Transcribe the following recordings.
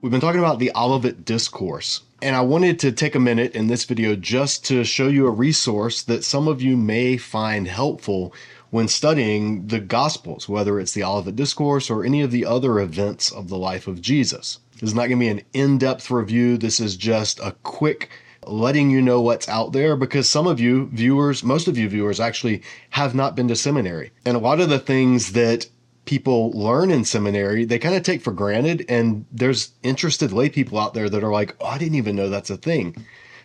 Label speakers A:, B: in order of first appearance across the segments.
A: We've been talking about the Olivet Discourse, and I wanted to take a minute in this video just to show you a resource that some of you may find helpful when studying the Gospels, whether it's the Olivet Discourse or any of the other events of the life of Jesus. This is not going to be an in-depth review. This is just a quick letting you know what's out there, because some of you viewers, most of you viewers actually have not been to seminary. And a lot of the things that people learn in seminary, they kind of take for granted. And there's interested lay people out there that are like, oh, I didn't even know that's a thing.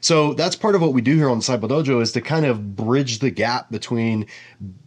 A: So that's part of what we do here on Disciple Dojo, is to kind of bridge the gap between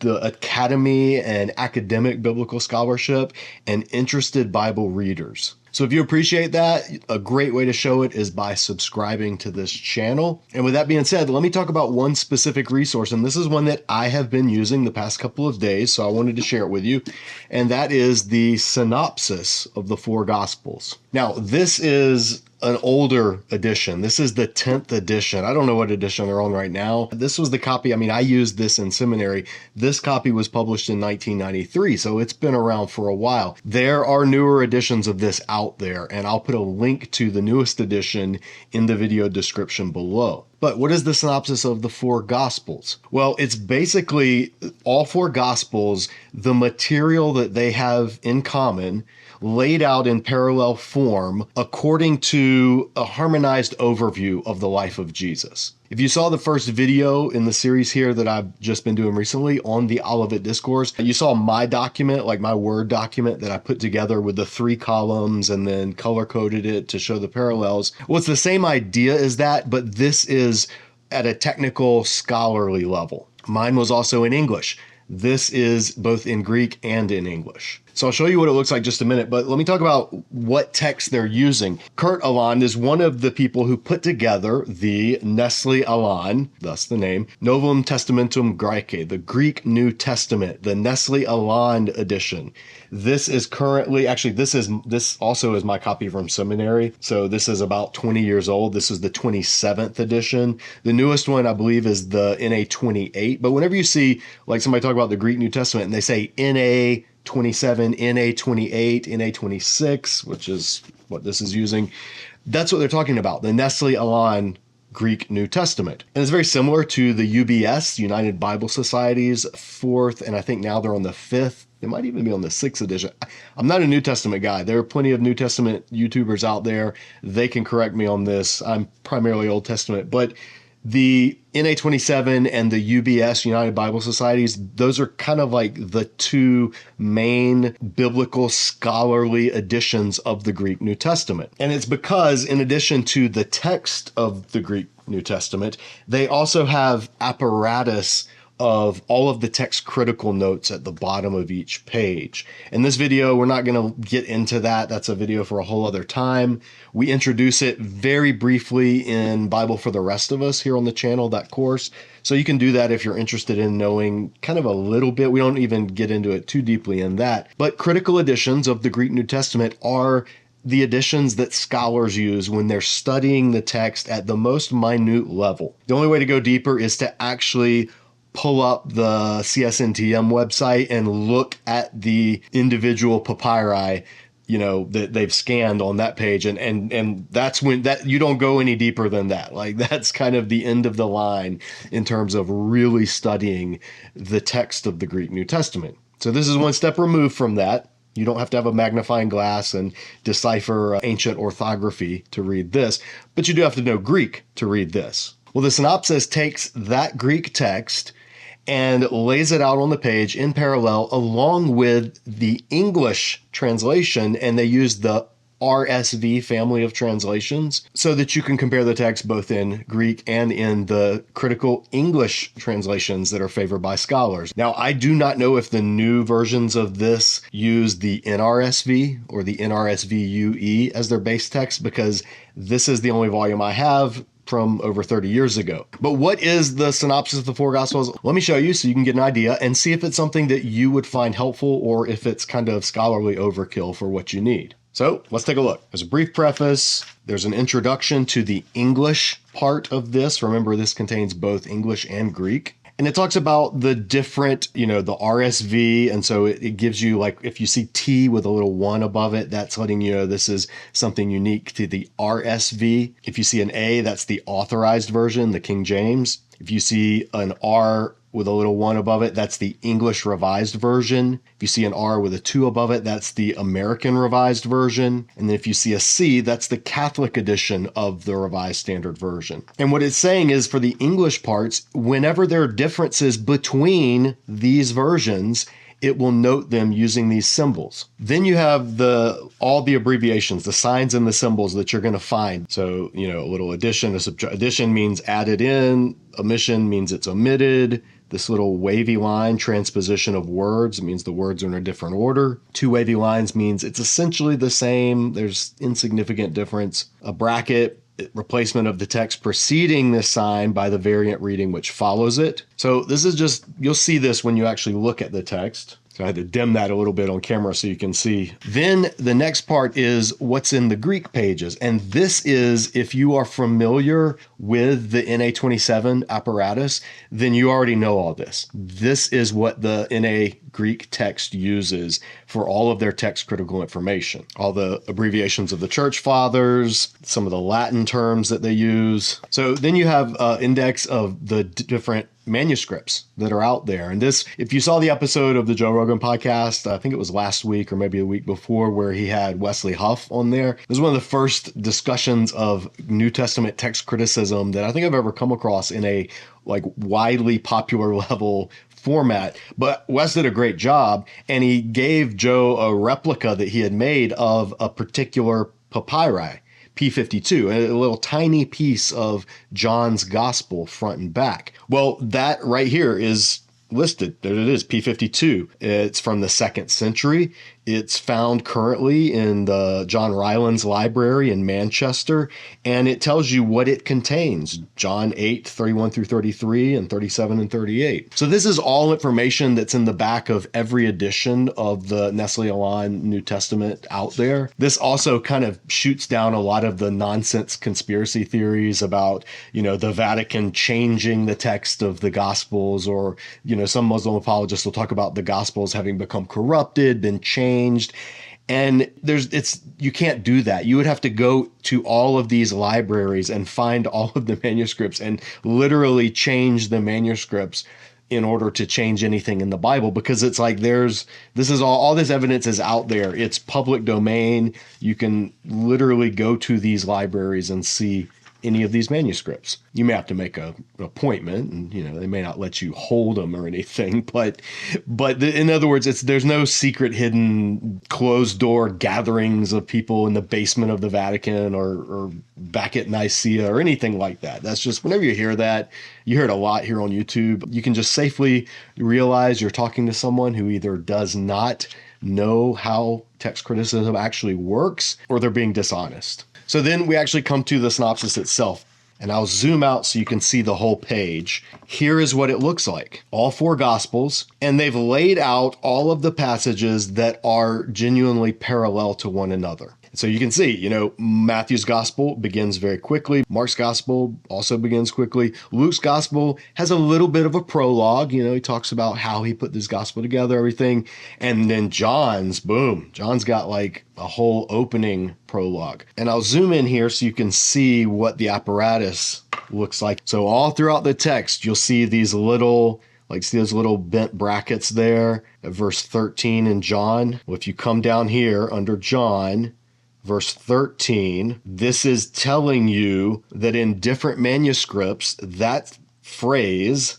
A: the academy and academic biblical scholarship and interested Bible readers. So if you appreciate that, a great way to show it is by subscribing to this channel. And with that being said, let me talk about one specific resource. And this is one that I have been using the past couple of days, so I wanted to share it with you. And that is the Synopsis of the four Gospels. Now, this is an older edition. This is the 10th edition. I don't know what edition they're on right now. This was the copy. I mean, I used this in seminary. This copy was published in 1993, so it's been around for a while. There are newer editions of this out there, and I'll put a link to the newest edition in the video description below. But what is the synopsis of the four Gospels? Well, it's basically all four Gospels, the material that they have in common, laid out in parallel form according to a harmonized overview of the life of Jesus. If you saw the first video in the series here that I've just been doing recently on the Olivet Discourse, you saw my document, like my Word document that I put together with the 3 columns and then color-coded it to show the parallels. Well, it's the same idea as that, but this is at a technical, scholarly level. Mine was also in English. This is both in Greek and in English. So I'll show you what it looks like in just a minute, but let me talk about what text they're using. Kurt Aland is one of the people who put together the Nestle Aland, thus the name, Novum Testamentum Graece, the Greek New Testament, the Nestle Aland edition. This is currently, actually, this also is my copy from seminary. So this is about 20 years old. This is the 27th edition. The newest one, I believe, is the NA 28. But whenever you see like somebody talk about the Greek New Testament and they say NA 27, NA 28, NA 26, which is what this is using, that's what they're talking about, the Nestle Aland Greek New Testament. And it's very similar to the UBS, United Bible Society's 4th, and I think now they're on the 5th. They might even be on the 6th edition. I'm not a New Testament guy. There are plenty of New Testament YouTubers out there. They can correct me on this. I'm primarily Old Testament, but the NA 27 and the UBS, United Bible Societies, those are kind of like the two main biblical scholarly editions of the Greek New Testament. And it's because in addition to the text of the Greek New Testament, they also have apparatus of all of the text critical notes at the bottom of each page. In this video, we're not going to get into that. That's a video for a whole other time. We introduce it very briefly in Bible for the Rest of Us here on the channel, that course. So you can do that if you're interested in knowing kind of a little bit. We don't even get into it too deeply in that. But critical editions of the Greek New Testament are the editions that scholars use when they're studying the text at the most minute level. The only way to go deeper is to actually pull up the CSNTM website and look at the individual papyri, you know, that they've scanned on that page. And that's when that you don't go any deeper than that. Like that's kind of the end of the line in terms of really studying the text of the Greek New Testament. So this is one step removed from that. You don't have to have a magnifying glass and decipher ancient orthography to read this, but you do have to know Greek to read this. Well, the synopsis takes that Greek text and lays it out on the page in parallel along with the English translation, and they use the RSV family of translations so that you can compare the text both in Greek and in the critical English translations that are favored by scholars. Now, I do not know if the new versions of this use the NRSV or the NRSV UE as their base text, because this is the only volume I have from over 30 years ago. But what is the synopsis of the four Gospels? Let me show you so you can get an idea and see if it's something that you would find helpful or if it's kind of scholarly overkill for what you need. So let's take a look. There's a brief preface. There's an introduction to the English part of this. Remember, this contains both English and Greek. And And it talks about the different, the RSV. And so it gives you, like, if you see T with a little 1 above it, that's letting you know this is something unique to the RSV. If you see an A, that's the authorized version, the King James. If you see an R with a little 1 above it, that's the English Revised Version. If you see an R with a 2 above it, that's the American Revised Version. And then if you see a C, that's the Catholic edition of the Revised Standard Version. And what it's saying is, for the English parts, whenever there are differences between these versions, it will note them using these symbols. Then you have all the abbreviations, the signs and the symbols that you're going to find. So, a little addition, addition means added in, omission means it's omitted. This little wavy line, transposition of words, means the words are in a different order. 2 wavy lines means it's essentially the same. There's insignificant difference. A bracket, replacement of the text preceding this sign by the variant reading which follows it. So this is just, you'll see this when you actually look at the text. So I had to dim that a little bit on camera so you can see. Then the next part is what's in the Greek pages. And this is, if you are familiar with the NA27 apparatus, then you already know all this. This is what the NA Greek text uses for all of their text critical information. All the abbreviations of the church fathers, some of the Latin terms that they use. So then you have an index of the different manuscripts that are out there. And this, if you saw the episode of the Joe Rogan podcast, I think it was last week or maybe a week before, where he had Wesley Huff on there. This was one of the first discussions of New Testament text criticism that I think I've ever come across in a widely popular level format. But Wes did a great job, and he gave Joe a replica that he had made of a particular papyri, P52, a little tiny piece of John's gospel front and back. Well, that right here is listed. There it is, P52. It's from the 2nd century. It's found currently in the John Rylands Library in Manchester, and it tells you what it contains. John 8, 31 through 33, and 37 and 38. So this is all information that's in the back of every edition of the Nestle Aland New Testament out there. This also kind of shoots down a lot of the nonsense conspiracy theories about, the Vatican changing the text of the Gospels, or, some Muslim apologists will talk about the Gospels having become corrupted, been changed. And you can't do that. You would have to go to all of these libraries and find all of the manuscripts and literally change the manuscripts in order to change anything in the Bible, because it's like this is all this evidence is out there. It's public domain. You can literally go to these libraries and see any of these manuscripts. You may have to make an appointment, and they may not let you hold them or anything, but in other words, there's no secret, hidden, closed door gatherings of people in the basement of the Vatican or back at Nicaea or anything like that. That's just, whenever you hear that, you hear it a lot here on YouTube, you can just safely realize you're talking to someone who either does not know how text criticism actually works, or they're being dishonest. So then we actually come to the synopsis itself, and I'll zoom out so you can see the whole page. Here is what it looks like. All 4 Gospels, and they've laid out all of the passages that are genuinely parallel to one another. So you can see, Matthew's gospel begins very quickly. Mark's gospel also begins quickly. Luke's gospel has a little bit of a prologue. He talks about how he put this gospel together, everything. And then John's got like a whole opening prologue. And I'll zoom in here so you can see what the apparatus looks like. So all throughout the text, you'll see these little, see those little bent brackets there at verse 13 in John. Well, if you come down here under John, verse 13, this is telling you that in different manuscripts, that phrase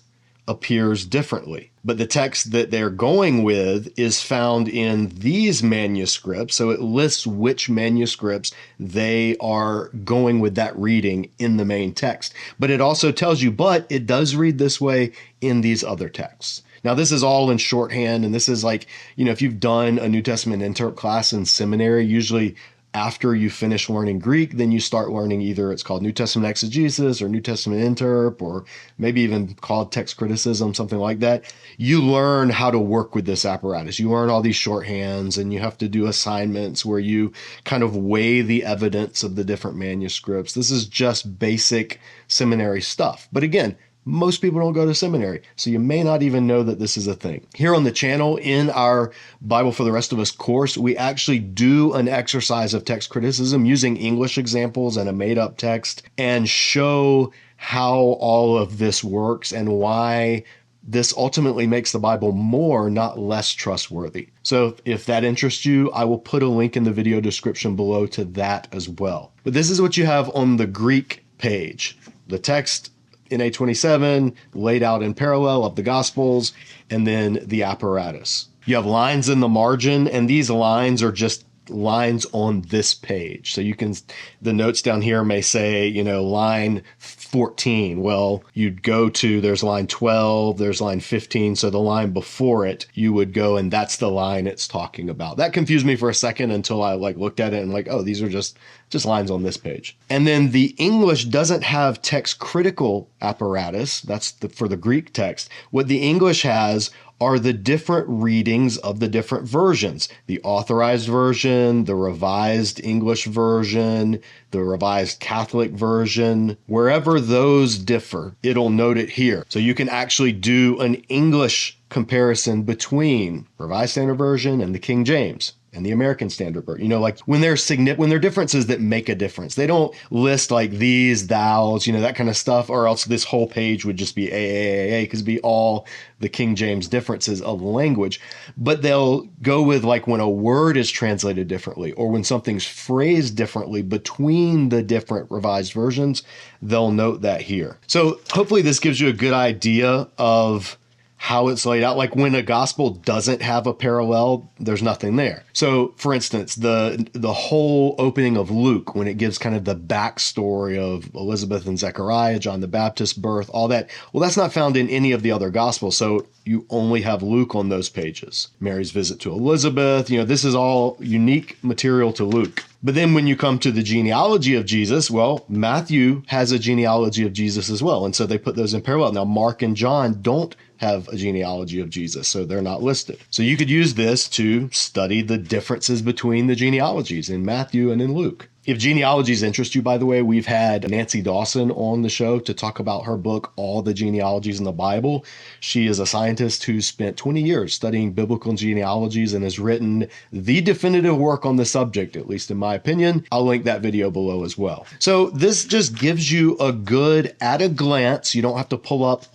A: appears differently. But the text that they're going with is found in these manuscripts. So it lists which manuscripts they are going with that reading in the main text. But it also tells you, but it does read this way in these other texts. Now, this is all in shorthand, and this is like, if you've done a New Testament interp class in seminary, usually after you finish learning Greek, then you start learning either it's called New Testament exegesis or New Testament interp, or maybe even called text criticism, something like that. You learn how to work with this apparatus. You learn all these shorthands, and you have to do assignments where you kind of weigh the evidence of the different manuscripts. This is just basic seminary stuff. But again, Most people don't go to seminary, so you may not even know that this is a thing. Here on the channel, in our Bible for the Rest of Us course, we actually do an exercise of text criticism using English examples and a made-up text and show how all of this works and why this ultimately makes the Bible more, not less trustworthy. So if that interests you, I will put a link in the video description below to that as well. But this is what you have on the Greek page. The text in A27 laid out in parallel of the Gospels, and then the apparatus. You have lines in the margin, and these lines are just lines on this page. So you can, the notes down here may say, line 14. Well, you'd go to, there's line 12, there's line 15. So the line before it, you would go, and that's the line it's talking about. That confused me for a second until I looked at it and oh, these are just lines on this page. And then the English doesn't have text critical apparatus. That's for the Greek text. What the English has are the different readings of the different versions. The Authorized Version, the Revised English Version, the Revised Catholic Version. Wherever those differ, it'll note it here. So you can actually do an English comparison between Revised Standard Version and the King James and the American Standard Version. When there are differences that make a difference. They don't list these, thous, that kind of stuff, or else this whole page would just be AAAA, because it'd be all the King James differences of language. But they'll go with when a word is translated differently, or when something's phrased differently between the different revised versions, they'll note that here. So hopefully this gives you a good idea of how it's laid out. When a gospel doesn't have a parallel, there's nothing there. So for instance, the whole opening of Luke, when it gives kind of the backstory of Elizabeth and Zechariah, John the Baptist's birth, all that, well, that's not found in any of the other gospels. So you only have Luke on those pages. Mary's visit to Elizabeth, this is all unique material to Luke. But then when you come to the genealogy of Jesus, well, Matthew has a genealogy of Jesus as well. And so they put those in parallel. Now, Mark and John don't have a genealogy of Jesus, so they're not listed. So you could use this to study the differences between the genealogies in Matthew and in Luke. If genealogies interest you, by the way, we've had Nancy Dawson on the show to talk about her book, All the Genealogies in the Bible. She is a scientist who spent 20 years studying biblical genealogies and has written the definitive work on the subject, at least in my opinion. I'll link that video below as well. So this just gives you a good, at a glance, you don't have to pull up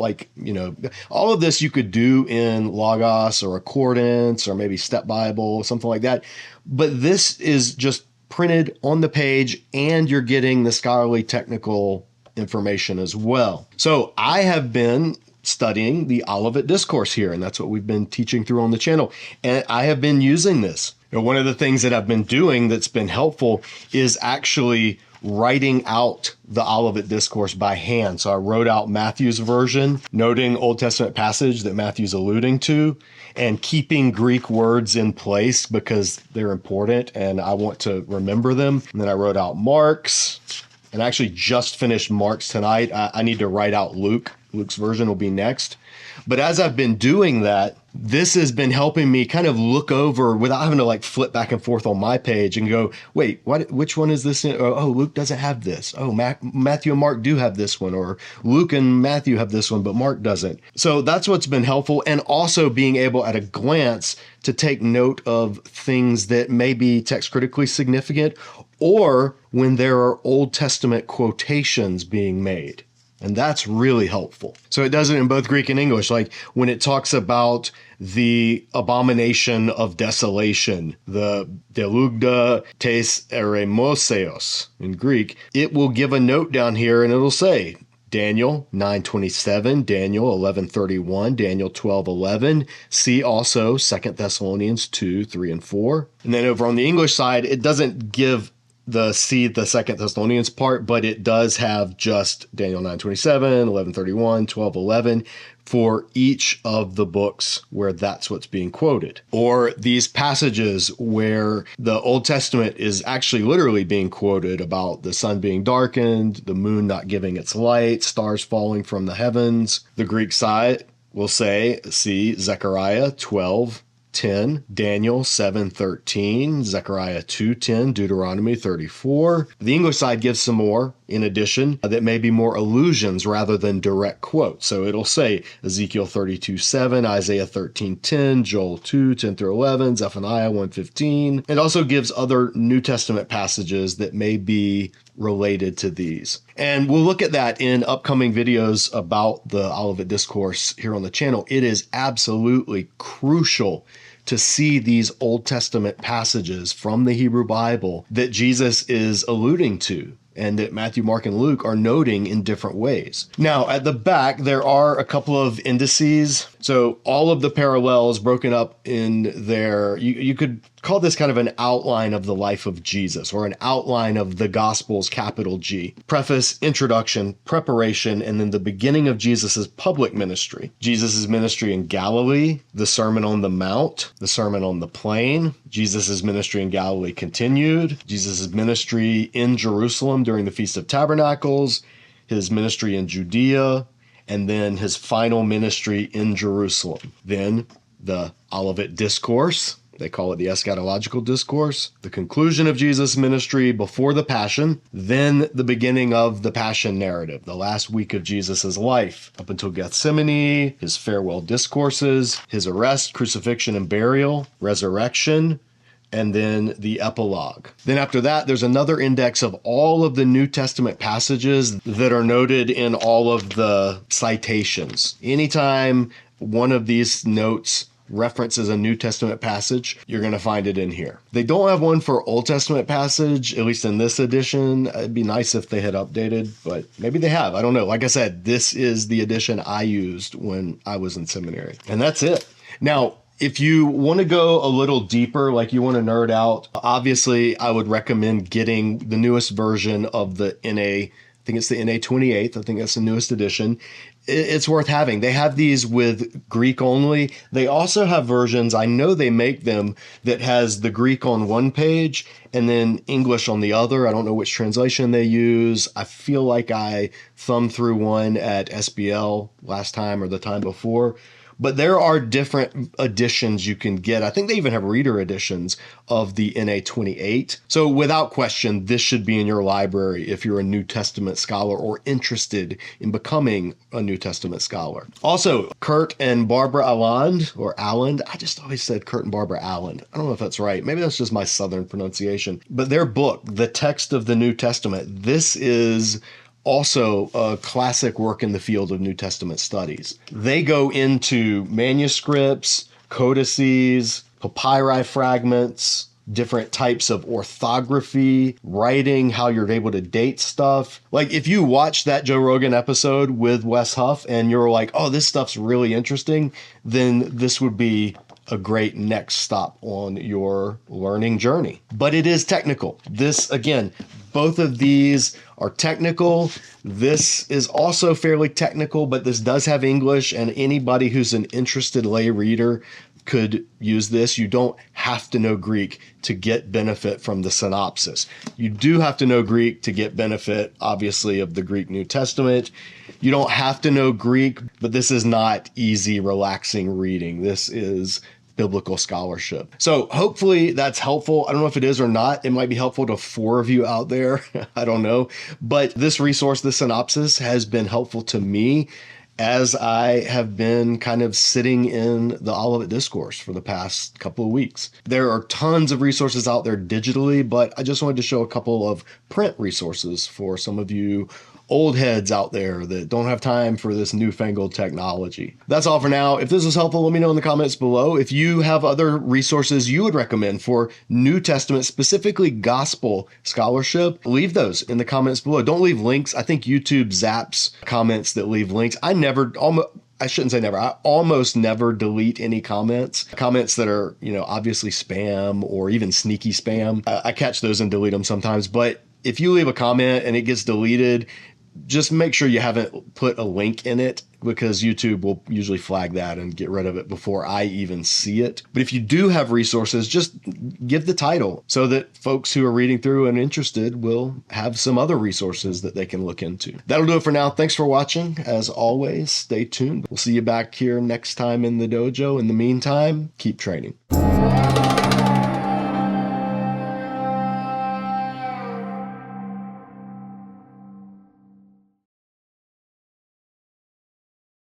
A: all of this you could do in Logos or Accordance or maybe Step Bible, something like that. But this is just printed on the page, and you're getting the scholarly technical information as well. So I have been studying the Olivet Discourse here, and that's what we've been teaching through on the channel. And I have been using this. One of the things that I've been doing that's been helpful is actually writing out the Olivet Discourse by hand. So I wrote out Matthew's version, noting Old Testament passage that Matthew's alluding to, and keeping Greek words in place because they're important and I want to remember them. And then I wrote out Mark's, and I actually just finished Mark's tonight. I need to write out Luke. Luke's version will be next. But as I've been doing that, this has been helping me kind of look over without having to flip back and forth on my page and go, wait, which one is this? Oh, Luke doesn't have this. Oh, Matthew and Mark do have this one, or Luke and Matthew have this one, but Mark doesn't. So that's what's been helpful. And also being able at a glance to take note of things that may be text critically significant, or when there are Old Testament quotations being made. And that's really helpful. So it does it in both Greek and English. When it talks about the abomination of desolation, the delugda tes eremoseos in Greek, it will give a note down here and it'll say Daniel 9:27, Daniel 11:31, Daniel 12:11. See also 2 Thessalonians 2:3 and 4. And then over on the English side, it doesn't give the 2 Thessalonians part, but it does have just Daniel 9:27, 11:31, 12:11 for each of the books where that's what's being quoted. Or these passages where the Old Testament is actually literally being quoted about the sun being darkened, the moon not giving its light, stars falling from the heavens. The Greek side will say, see Zechariah 12, 10, Daniel 7:13, Zechariah 2:10, Deuteronomy 34. The English side gives some more in addition that may be more allusions rather than direct quotes. So it'll say Ezekiel 32:7, Isaiah 13:10, Joel 2:10 through 11, Zephaniah 1:15. It also gives other New Testament passages that may be related to these. And we'll look at that in upcoming videos about the Olivet Discourse here on the channel. It is absolutely crucial to see these Old Testament passages from the Hebrew Bible that Jesus is alluding to and that Matthew, Mark, and Luke are noting in different ways. Now, at the back, there are a couple of indices. So all of the parallels broken up in there, you could call this kind of an outline of the life of Jesus, or an outline of the Gospels, capital G. Preface, introduction, preparation, and then the beginning of Jesus's public ministry. Jesus's ministry in Galilee, the Sermon on the Mount, the Sermon on the Plain. Jesus's ministry in Galilee continued. Jesus's ministry in Jerusalem during the Feast of Tabernacles, his ministry in Judea, and then his final ministry in Jerusalem. Then the Olivet Discourse. They call it the eschatological discourse, the conclusion of Jesus' ministry before the Passion, then the beginning of the Passion narrative, the last week of Jesus' life, up until Gethsemane, his farewell discourses, his arrest, crucifixion, and burial, resurrection, and then the epilogue. Then after that, there's another index of all of the New Testament passages that are noted in all of the citations. Anytime one of these notes references a New Testament passage, you're going to find it in here. They don't have one for Old Testament passage, at least in this edition. It'd be nice if they had updated, but maybe they have. I don't know. Like I said, this is the edition I used when I was in seminary. And that's it. Now, if you want to go a little deeper, like you want to nerd out, obviously I would recommend getting the newest version of the NA. I think it's the NA 28th. I think that's the newest edition. It's worth having. They have these with Greek only. They also have versions, I know they make them, that has the Greek on one page and then English on the other. I don't know which translation they use. I feel like I thumbed through one at SBL last time or the time before. But there are different editions you can get. I think they even have reader editions of the NA 28. So without question, this should be in your library if you're a New Testament scholar or interested in becoming a New Testament scholar. Also, Kurt and Barbara Alland, or Alland. I just always said Kurt and Barbara Alland. I don't know if that's right. Maybe that's just my Southern pronunciation. But their book, The Text of the New Testament, this is also a classic work in the field of New Testament studies. They go into manuscripts, codices, papyri fragments, different types of orthography, writing, how you're able to date stuff. Like if you watch that Joe Rogan episode with Wes Huff and you're like, oh, this stuff's really interesting, then this would be a great next stop on your learning journey. But it is technical. This, again, both of these are technical. This is also fairly technical, but this does have English, and anybody who's an interested lay reader could use this. You don't have to know Greek to get benefit from the synopsis. You do have to know Greek to get benefit, obviously, of the Greek New Testament. You don't have to know Greek, but this is not easy, relaxing reading. This is biblical scholarship. So hopefully that's helpful. I don't know if it is or not. It might be helpful to 4 of you out there. I don't know. But this resource, the synopsis, has been helpful to me as I have been kind of sitting in the Olivet Discourse for the past couple of weeks. There are tons of resources out there digitally, but I just wanted to show a couple of print resources for some of you old heads out there that don't have time for this newfangled technology. That's all for now. If this was helpful, let me know in the comments below. If you have other resources you would recommend for New Testament, specifically gospel scholarship, leave those in the comments below. Don't leave links. I think YouTube zaps comments that leave links. I shouldn't say never. I almost never delete any comments that are, obviously spam or even sneaky spam. I catch those and delete them sometimes. But if you leave a comment and it gets deleted, just make sure you haven't put a link in it because YouTube will usually flag that and get rid of it before I even see it. But if you do have resources, just give the title so that folks who are reading through and interested will have some other resources that they can look into. That'll do it for now. Thanks for watching. As always, stay tuned. We'll see you back here next time in the dojo. In the meantime, keep training.